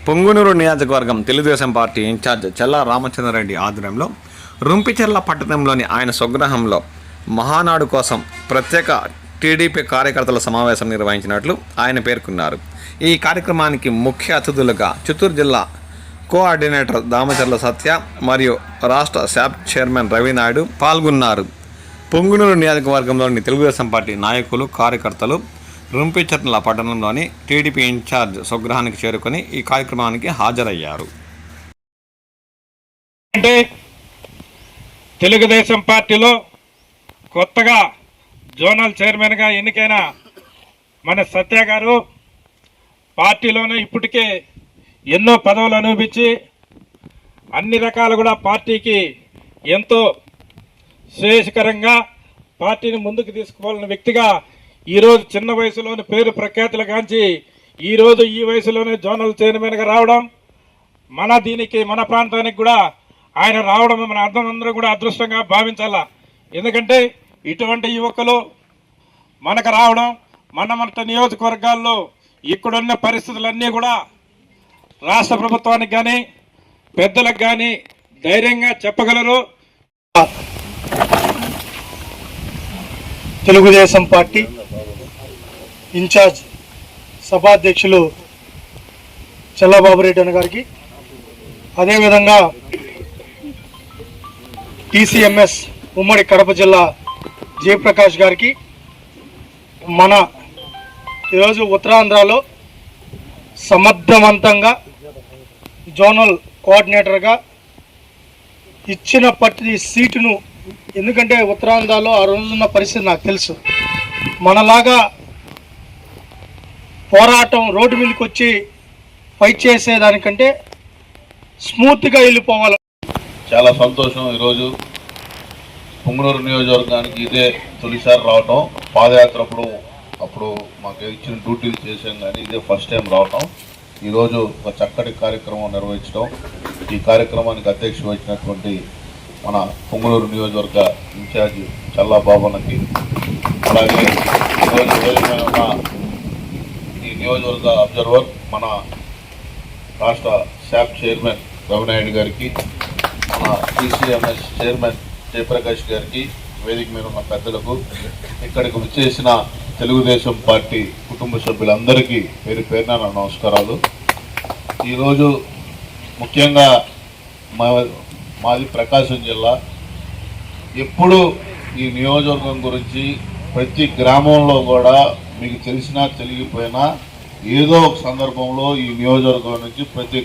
పొంగునూరు నియోజకవర్గం Telugu Desam party incharge చల్లా రామచంద్రారెడ్డి ఆధ్వర్యంలో రుంపిచెర్ల పట్టణంలోని ఆయన స్వగృహంలో మహానాడు కోసం ప్రత్యేక టీడీపీ కార్యకర్తల సమావేశం నిర్వహించినట్లు ఆయన పేర్కొన్నారు. ఈ కార్యక్రమానికి ముఖ్య అతిథులుగా చిత్తూరు జిల్లా కోఆర్డినేటర్ దామచర్ల సత్య మరియు రాష్ట్ర శాప్ చైర్మన్ రవినాయుడు పాల్గొన్నారు. పొంగునూరు నియోజకవర్గంలోని తెలుగుదేశం పార్టీ నాయకులు, కార్యకర్తలు రుంపిచెర్ల పట్టణంలోని టీడీపీ ఇన్ఛార్జ్ స్వగృహానికి చేరుకొని ఈ కార్యక్రమానికి హాజరయ్యారు. అంటే తెలుగుదేశం పార్టీలో కొత్తగా జోనల్ చైర్మన్గా ఎన్నికైన మన సత్య గారు పార్టీలోనే ఇప్పటికే ఎన్నో పదవులు అనుభవించి అన్ని రకాలు కూడా పార్టీకి ఎంతో శ్రేయస్కరంగా పార్టీని ముందుకు తీసుకుపోవాలన్న వ్యక్తిగా ఈరోజు చిన్న వయసులోని పేరు ప్రఖ్యాతులు కాంచి ఈరోజు ఈ వయసులోనే జోనల్ చైర్మన్గా రావడం, మన ప్రాంతానికి కూడా ఆయన రావడం మన అందరూ కూడా అదృష్టంగా భావించాలా. ఎందుకంటే ఇటువంటి యువకులు మనకు రావడం మన నియోజకవర్గాల్లో ఇక్కడున్న పరిస్థితులన్నీ కూడా రాష్ట్ర ప్రభుత్వానికి కానీ పెద్దలకు కానీ ధైర్యంగా చెప్పగలరు. తెలుగుదేశం పార్టీ ఇన్ఛార్జ్ సభాధ్యక్షులు చల్లబాబు రెడ్డి అన్న గారికి, అదేవిధంగా టీసీఎంఎస్ ఉమ్మడి కడప జిల్లా జయప్రకాష్ గారికి, మన ఈరోజు ఉత్తరాంధ్రలో సమర్థవంతంగా జోనల్ కోఆర్డినేటర్గా ఇచ్చిన ప్రతి సీటును, ఎందుకంటే ఉత్తరాంధ్రలో ఆ రోజున్న పరిస్థితి నాకు తెలుసు, మనలాగా పోరాటం రోడ్డు మీదకి వచ్చి ఫైట్ చేసేదానికంటే స్మూత్గా వెళ్ళిపోవాలి. చాలా సంతోషం. ఈరోజు పొంగునూరు నియోజకవర్గానికి ఇదే తొలిసారి రావటం. పాదయాత్ర అప్పుడు మాకు ఇచ్చిన డ్యూటీలు చేసాం, కానీ ఇదే ఫస్ట్ టైం రావటం. ఈరోజు ఒక చక్కటి కార్యక్రమం నిర్వహించడం, ఈ కార్యక్రమానికి అధ్యక్ష వహించినటువంటి మన పొంగునూరు నియోజకవర్గ ఇన్ఛార్జి చల్లా బాబన్నకి, అలాగే ఈరోజు ఈ నియోజకవర్గ అబ్జర్వర్ మన రాష్ట్ర శాప్ చైర్మన్ రవినాయుడు గారికి, మన టీసీఎంఎస్ చైర్మన్ జయప్రకాష్ గారికి, వేదిక మీద ఉన్న పెద్దలకు, ఇక్కడికి వచ్చేసిన తెలుగుదేశం పార్టీ కుటుంబ సభ్యులందరికీ పేరు పేరున నా నమస్కారాలు. ఈరోజు ముఖ్యంగా మాది ప్రకాశం జిల్లా. ఎప్పుడు ఈ నియోజకవర్గం గురించి ప్రతి గ్రామంలో కూడా మీకు తెలిసినా తెలియకపోయినా ఏదో ఒక సందర్భంలో ఈ నియోజకవర్గం నుంచి ప్రతి